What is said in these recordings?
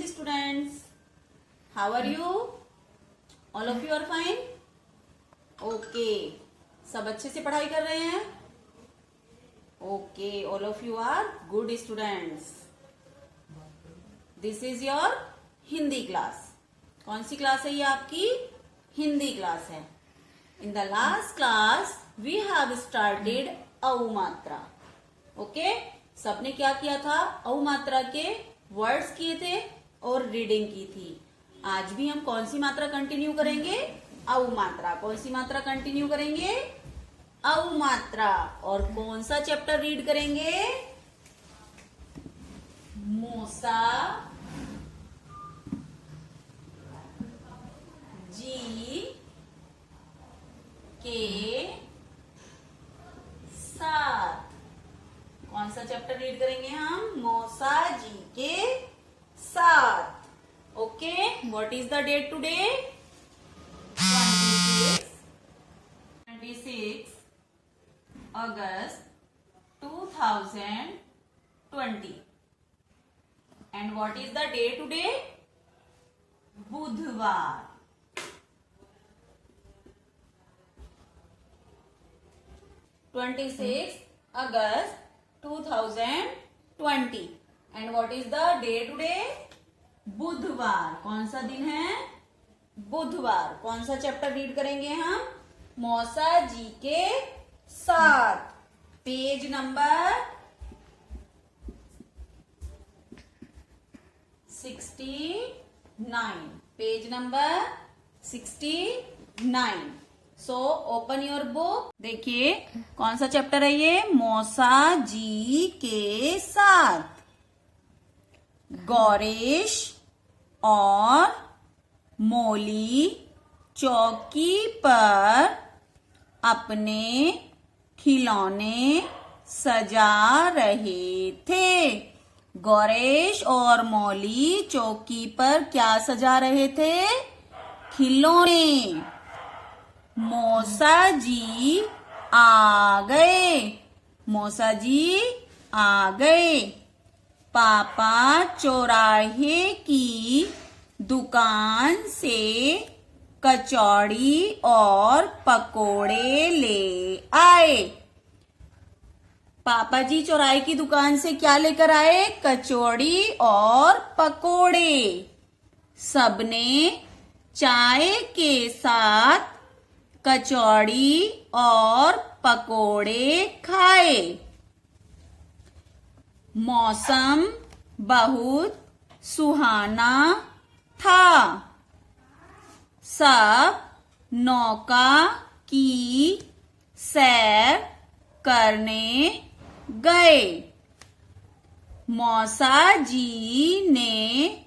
students. How are you? All of you are fine? Okay. सब अच्छे से पढ़ाई कर रहे हैं? Okay. All of you are good students. This is your Hindi class. कौन सी क्लास है ये आपकी? हिंदी क्लास है. In the last class we have started औ मात्रा. ओके सबने क्या किया था? औ मात्रा के वर्ड्स किए थे और रीडिंग की थी. आज भी हम कौन सी मात्रा कंटिन्यू करेंगे? औ मात्रा. कौन सी मात्रा कंटिन्यू करेंगे? औ मात्रा. और कौन सा चैप्टर रीड करेंगे? मोसा जी के साथ. कौन सा चैप्टर रीड करेंगे हम? मौसा जी के साथ. Okay what is the date today? 26 August 2020. And what is the day today? बुधवार. August 2020. And what is the day today? बुधवार. कौन सा दिन है? बुधवार. कौन सा चैप्टर रीड करेंगे हम? मौसा जी के साथ. Page number 69. Page number 69. So open your book. देखिए कौन सा चैप्टर है ये? मौसा जी के साथ. गौरेश और मोली चौकी पर अपने खिलौने सजा रहे थे. गौरेश और मोली चौकी पर क्या सजा रहे थे? खिलौने. मौसा जी आ गए. मौसा जी आ गए. पापा चौराहे की दुकान से कचौड़ी और पकोड़े ले आए. पापा जी चौराहे की दुकान से क्या लेकर आए? कचौड़ी और पकोड़े. सबने चाय के साथ कचौड़ी और पकोड़े खाए. मौसम बहुत सुहाना था. सब नौका की सैर करने गए. मौसा जी ने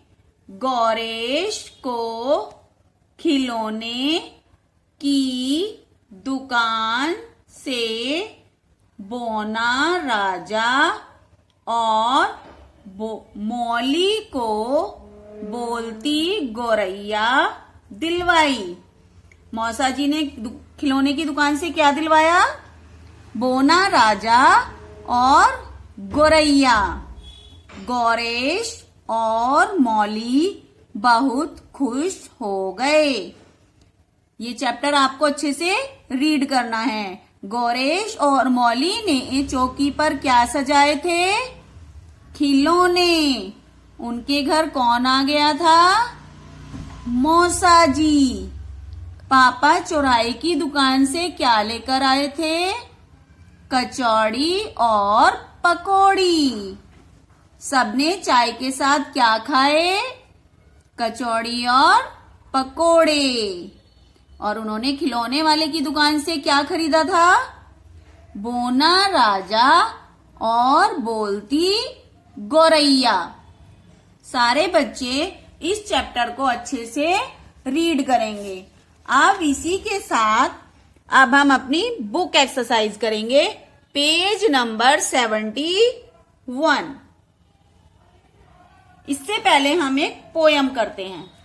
गौरेश को खिलौने की दुकान से बोना राजा और मौली को बोलती गौरैया दिलवाई. मौसा जी ने खिलौने की दुकान से क्या दिलवाया? बोना राजा और गौरैया. गौरेश और मौली बहुत खुश हो गए. ये चैप्टर आपको अच्छे से रीड करना है. गौरेश और मौली ने चौकी पर क्या सजाए थे? खिलौने. उनके घर कौन आ गया था? मौसा जी. पापा चौराहे की दुकान से क्या लेकर आए थे? कचौड़ी और पकौड़ी. सबने चाय के साथ क्या खाए? कचौड़ी और पकोड़े. और उन्होंने खिलौने वाले की दुकान से क्या खरीदा था? बोना राजा और बोलती गौरैया. सारे बच्चे इस चैप्टर को अच्छे से रीड करेंगे. अब इसी के साथ अब हम अपनी बुक एक्सरसाइज करेंगे. Page number 71. इससे पहले हम एक पोयम करते हैं.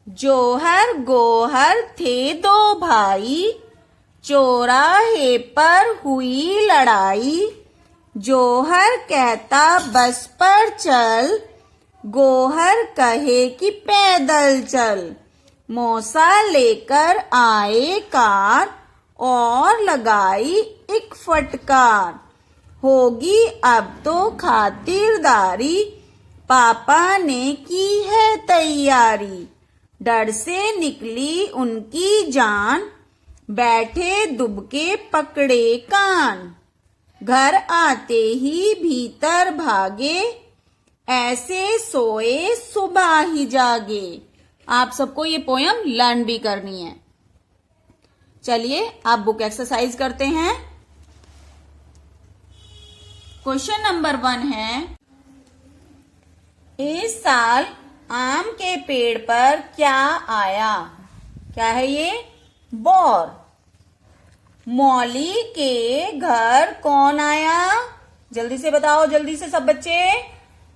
जोहर गोहर थे दो भाई, चौराहे पर हुई लड़ाई. जोहर कहता बस पर चल, गोहर कहे कि पैदल चल। मौसा लेकर आए कार और लगाई एक फटकार। होगी अब तो खातिरदारी, पापा ने की है तैयारी। डर से निकली उनकी जान, बैठे दुबके पकड़े कान। घर आते ही भीतर भागे, ऐसे सोए सुबह ही जागे। आप सबको ये पोयम लर्न भी करनी है। चलिए आप बुक एक्सरसाइज करते हैं। क्वेश्चन नंबर 1 है, इस साल आम के पेड़ पर क्या आया? क्या है ये? बोर। मौली के घर कौन आया? जल्दी से बताओ, जल्दी से सब बच्चे।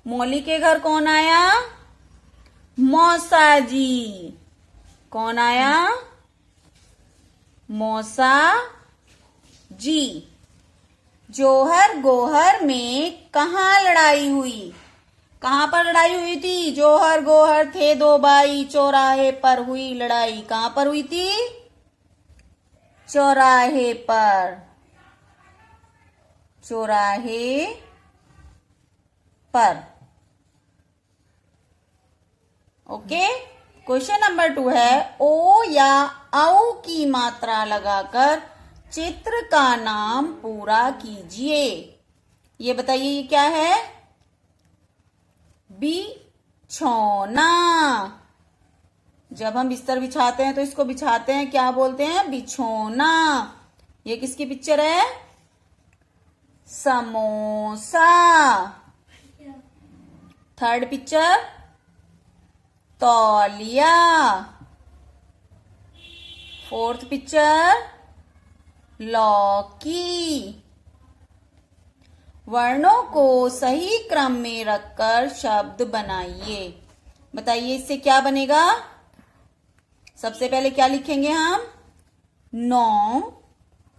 मौली के घर कौन आया? मौसा जी। कौन आया? मौसा जी। जोहर गोहर में कहाँ लड़ाई हुई? कहाँ पर लड़ाई हुई थी? जोहर गोहर थे दो भाई, चौराहे पर हुई लड़ाई। कहाँ पर हुई थी? चौराहे पर। चौराहे पर। ओके। क्वेश्चन नंबर 2 है, ओ या औ की मात्रा लगाकर चित्र का नाम पूरा कीजिए। ये बताइए ये क्या है? बिछौना। जब हम बिस्तर बिछाते हैं तो इसको बिछाते हैं, क्या बोलते हैं? बिछौना। ये किसकी पिक्चर है? समोसा। थर्ड पिक्चर, तौलिया। फोर्थ पिक्चर, लौकी। वर्णों को सही क्रम में रखकर शब्द बनाइए। बताइए इससे क्या बनेगा? सबसे पहले क्या लिखेंगे हम? नौकर।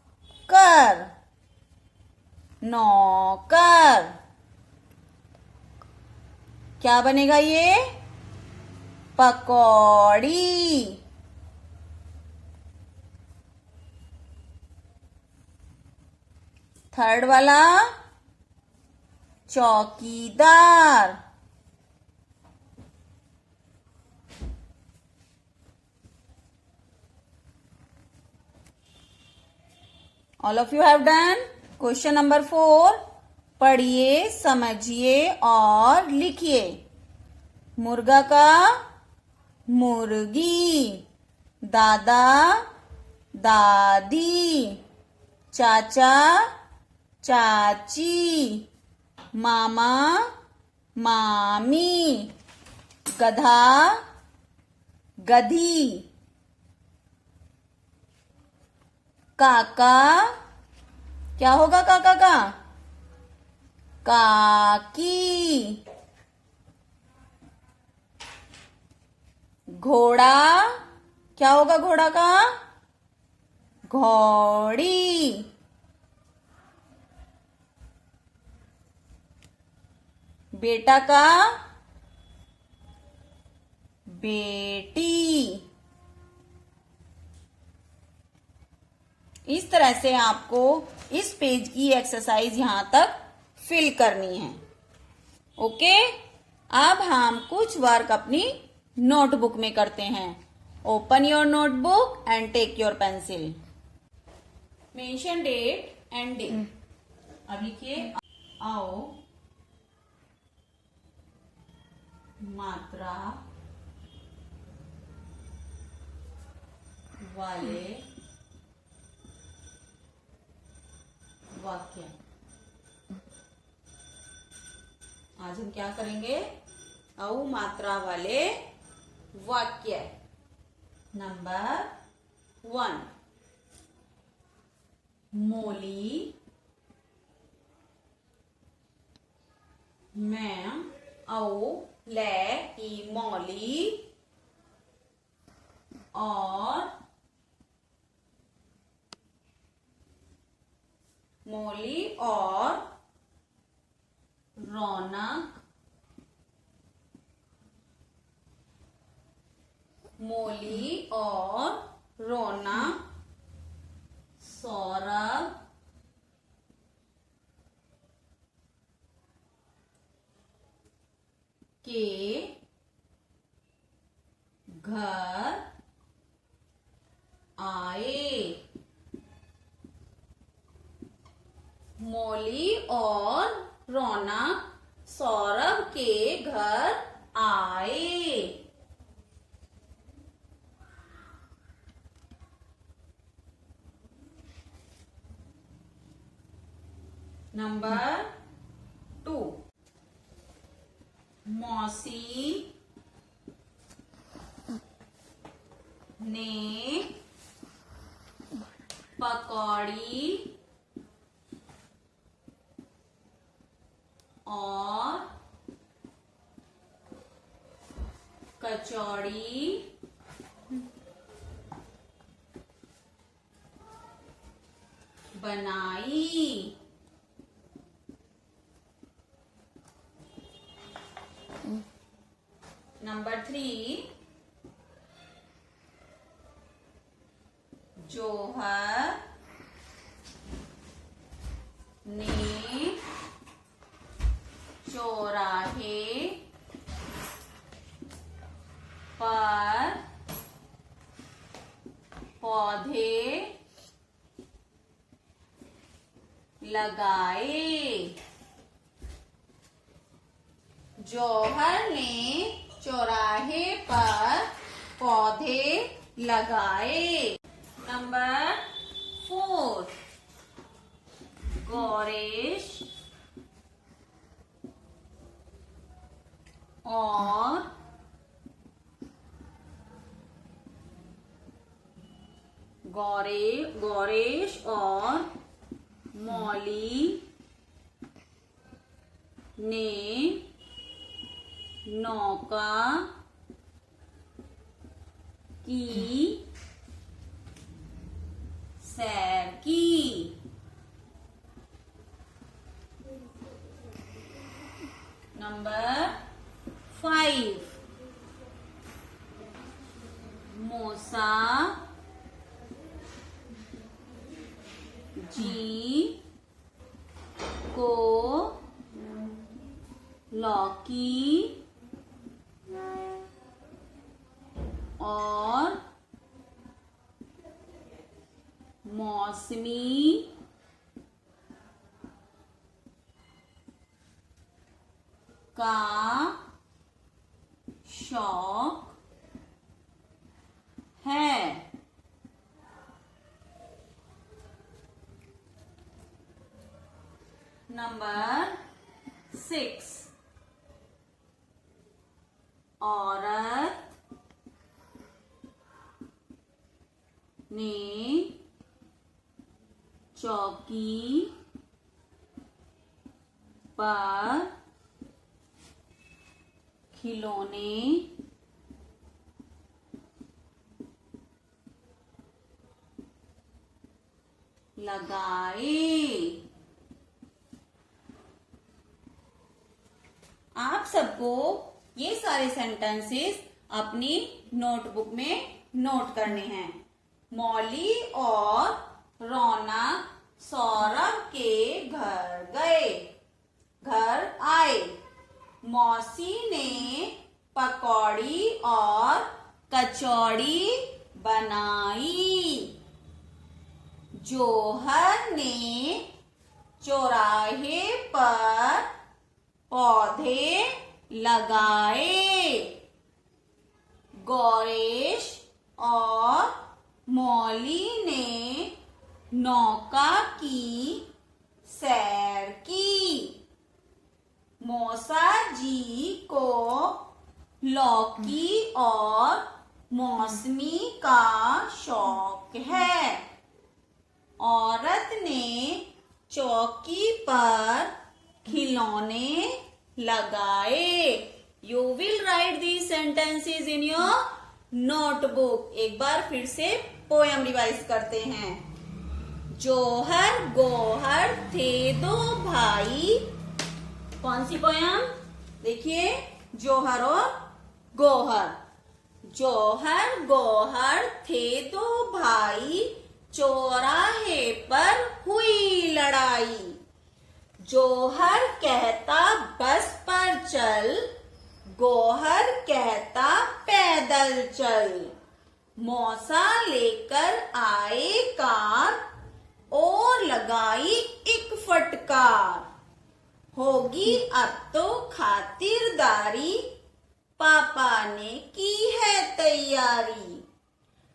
नौकर। क्या बनेगा ये? पकौड़ी। थर्ड वाला, चौकीदार। All of you have done. Question number 4, पढ़िए, समझिए और लिखिए। मुर्गा का मुर्गी, दादा दादी, चाचा चाची, मामा मामी, गधा गधी, काका। क्या होगा काका का? काकी। घोड़ा। क्या होगा घोड़ा का? घोड़ी। बेटा का? बेटी। इस तरह से आपको इस पेज की एक्सरसाइज यहां तक फिल करनी है। ओके। अब हम कुछ वर्क अपनी नोटबुक में करते हैं। Open your notebook and take your pencil. Mention date and day. अब लिखिए, आओ मात्रा वाले वाक्य। आज हम क्या करेंगे? औ मात्रा वाले वाक्य। नंबर 1, मोली मैम औ ले की मौली और मौली और रौनक मोली और रोना सौरभ के घर आए। मोली और रौनक सौरभ के घर आए। नंबर 2, मौसी ने पकौड़ी और कचौड़ी बनाई। नंबर 3, जोहर ने चौराहे पर पौधे लगाए। जौहर ने चौराहे पर पौधे लगाए। नंबर 4, गौरेश और गौरेश और मौली ने नौका की सैर की। नंबर 5, मूसा जी को लौकी और मौसमी का शौक है। नंबर 6, औरत ने चौकी पर खिलौने लगाए। आप सबको ये सारे सेंटेंसेस अपनी नोटबुक में नोट करने हैं। मौली और रौनक सौरभ के घर आए। मौसी ने पकौड़ी और कचौड़ी बनाई। जोहर ने चौराहे पर पौधे लगाए। गौरेश और मौली ने नौका की सैर की। मौसा जी को लौकी और मौसमी का शौक है। औरत ने चौकी पर खिलौने लगाए। You will write these sentences in your notebook. एक बार फिर से पोयम रिवाइज करते हैं। जोहर गोहर थे दो भाई। कौन सी पोयम? देखिए, जोहर और गोहर जौहर गौहर थे दो भाई, चौराहे पर हुई लड़ाई। जौहर कहता बस पर चल, गौहर कहता पैदल चल। मौसा लेकर आए कार, और लगाई एक फटकार। होगी अब तो खातिरदारी, पापा ने की है तैयारी।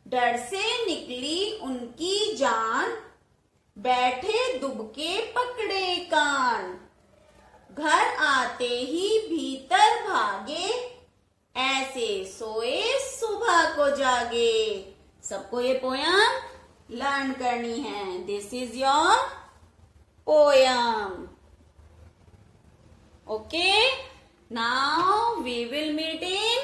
डर से निकली उनकी जान, बैठे दुबके पकड़े कान। घर आते ही भीतर भागे, ऐसे सोए सुबह को जागे। सबको ये पोयम लर्न करनी है। This is your poem. Okay, now we will meet in